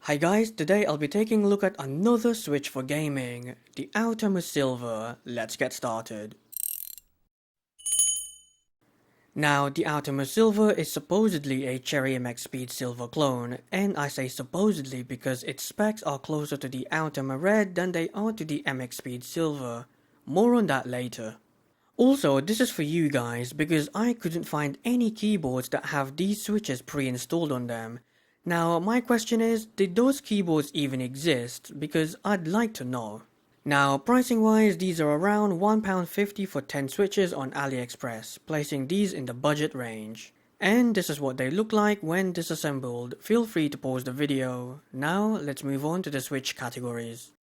Hi guys, today I'll be taking a look at another switch for gaming, the Outemu Silver. Let's get started. Now, the Outemu Silver is supposedly a Cherry MX Speed Silver clone, and I say supposedly because its specs are closer to the Outemu Red than they are to the MX Speed Silver. More on that later. Also, this is for you guys because I couldn't find any keyboards that have these switches pre-installed on them. Now, my question is, did those keyboards even exist? Because I'd like to know. Now, pricing wise, these are around £1.50 for 10 switches on AliExpress, placing these in the budget range. And this is what they look like when disassembled. Feel free to pause the video. Now, let's move on to the switch categories.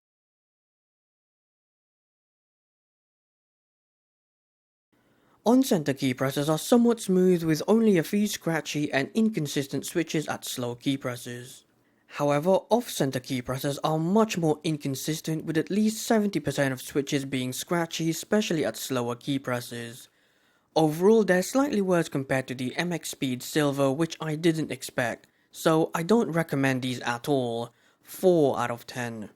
On-center key presses are somewhat smooth with only a few scratchy and inconsistent switches at slow key presses. However, off-center key presses are much more inconsistent with at least 70% of switches being scratchy, especially at slower key presses. Overall, they're slightly worse compared to the MX Speed Silver, which I didn't expect, so I don't recommend these at all. 4 out of 10.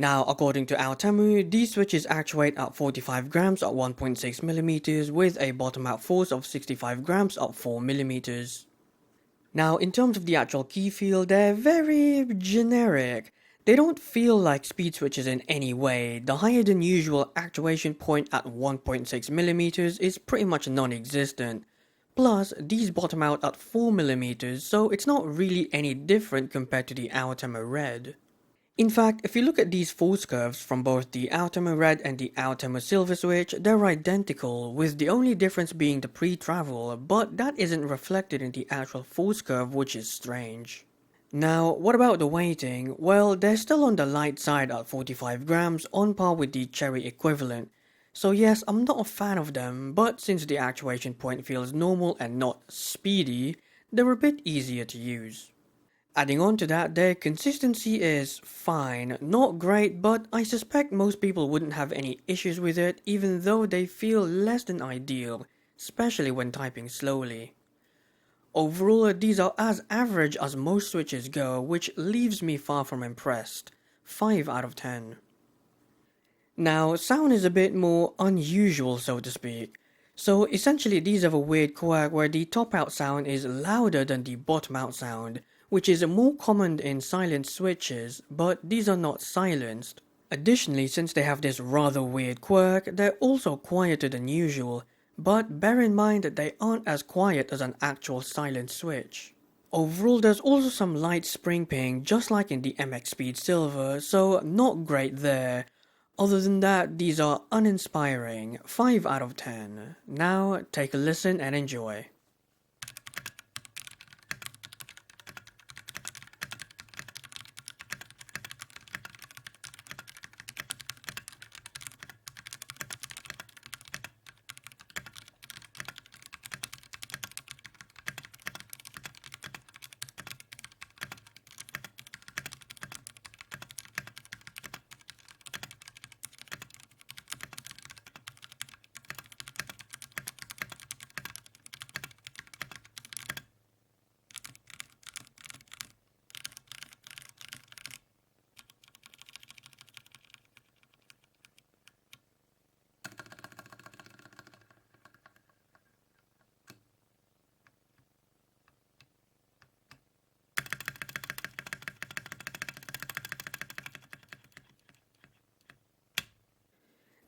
Now, according to Outemu, these switches actuate at 45 grams at 1.6mm with a bottom out force of 65 grams at 4mm. Now, in terms of the actual key feel, they're very generic. They don't feel like speed switches in any way. The higher than usual actuation point at 1.6mm is pretty much non-existent. Plus, these bottom out at 4mm, so it's not really any different compared to the Outemu Red. In fact, if you look at these force curves from both the Outemu Red and the Outemu Silver switch, they're identical, with the only difference being the pre-travel, but that isn't reflected in the actual force curve, which is strange. Now, what about the weighting? Well, they're still on the light side at 45 grams, on par with the Cherry equivalent. So yes, I'm not a fan of them, but since the actuation point feels normal and not speedy, they're a bit easier to use. Adding on to that, their consistency is fine, not great, but I suspect most people wouldn't have any issues with it even though they feel less than ideal, especially when typing slowly. Overall, these are as average as most switches go, which leaves me far from impressed. 5 out of 10. Now, sound is a bit more unusual, so to speak. So essentially these have a weird quirk where the top out sound is louder than the bottom out sound, which is more common in silent switches, but these are not silenced. Additionally, since they have this rather weird quirk, they're also quieter than usual, but bear in mind that they aren't as quiet as an actual silent switch. Overall, there's also some light spring ping just like in the MX Speed Silver, so not great there. Other than that, these are uninspiring. 5 out of 10. Now, take a listen and enjoy.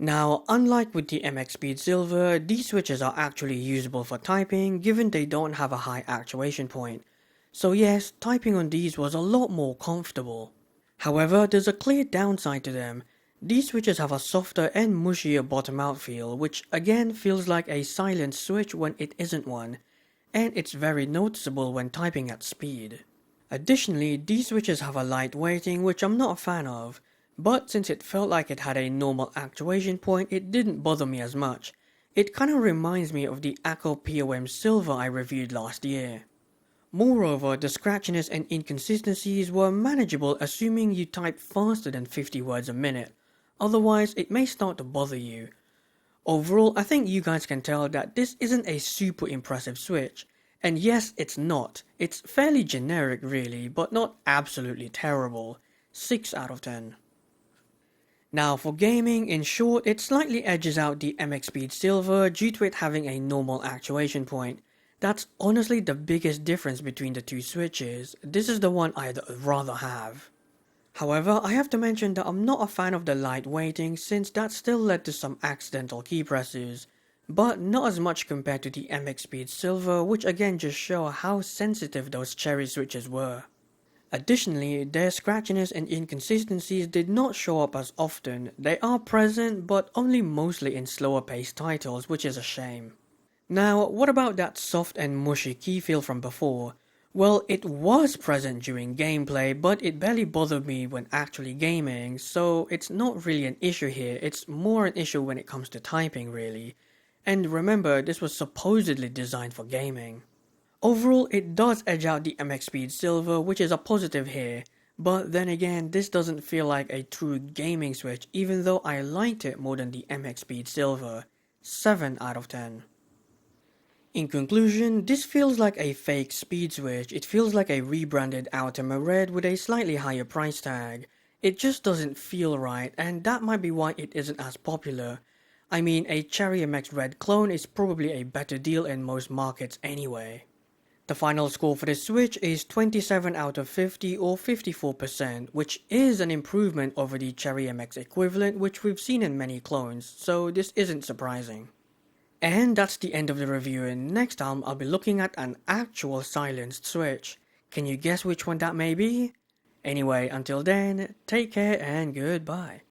Now, unlike with the MX Speed Silver, these switches are actually usable for typing given they don't have a high actuation point. So yes, typing on these was a lot more comfortable. However, there's a clear downside to them. These switches have a softer and mushier bottom out feel, which again feels like a silent switch when it isn't one, and it's very noticeable when typing at speed. Additionally, these switches have a light weighting which I'm not a fan of. But since it felt like it had a normal actuation point, it didn't bother me as much. It kinda reminds me of the Acco POM Silver I reviewed last year. Moreover, the scratchiness and inconsistencies were manageable assuming you type faster than 50 words a minute, otherwise it may start to bother you. Overall, I think you guys can tell that this isn't a super impressive switch, And yes, it's not. It's fairly generic really, but not absolutely terrible. 6 out of 10. Now for gaming, in short, it slightly edges out the MX Speed Silver due to it having a normal actuation point. That's honestly the biggest difference between the two switches. This is the one I'd rather have. However, I have to mention that I'm not a fan of the light weighting since that still led to some accidental key presses, but not as much compared to the MX Speed Silver, which again just show how sensitive those cherry switches were. Additionally, their scratchiness and inconsistencies did not show up as often. They are present, but only mostly in slower paced titles, which is a shame. Now, what about that soft and mushy key feel from before? Well, it was present during gameplay, but it barely bothered me when actually gaming, so it's not really an issue here, it's more an issue when it comes to typing really. And remember, this was supposedly designed for gaming. Overall, it does edge out the MX Speed Silver, which is a positive here, but then again, this doesn't feel like a true gaming switch even though I liked it more than the MX Speed Silver. 7 out of 10. In conclusion, this feels like a fake speed switch. It feels like a rebranded Outemu Red with a slightly higher price tag. It just doesn't feel right, and that might be why it isn't as popular. I mean, a Cherry MX Red clone is probably a better deal in most markets anyway. The final score for this switch is 27 out of 50 or 54%, which is an improvement over the Cherry MX equivalent which we've seen in many clones, so this isn't surprising. And that's the end of the review, and next time I'll be looking at an actual silenced switch. Can you guess which one that may be? Anyway, until then, take care and goodbye.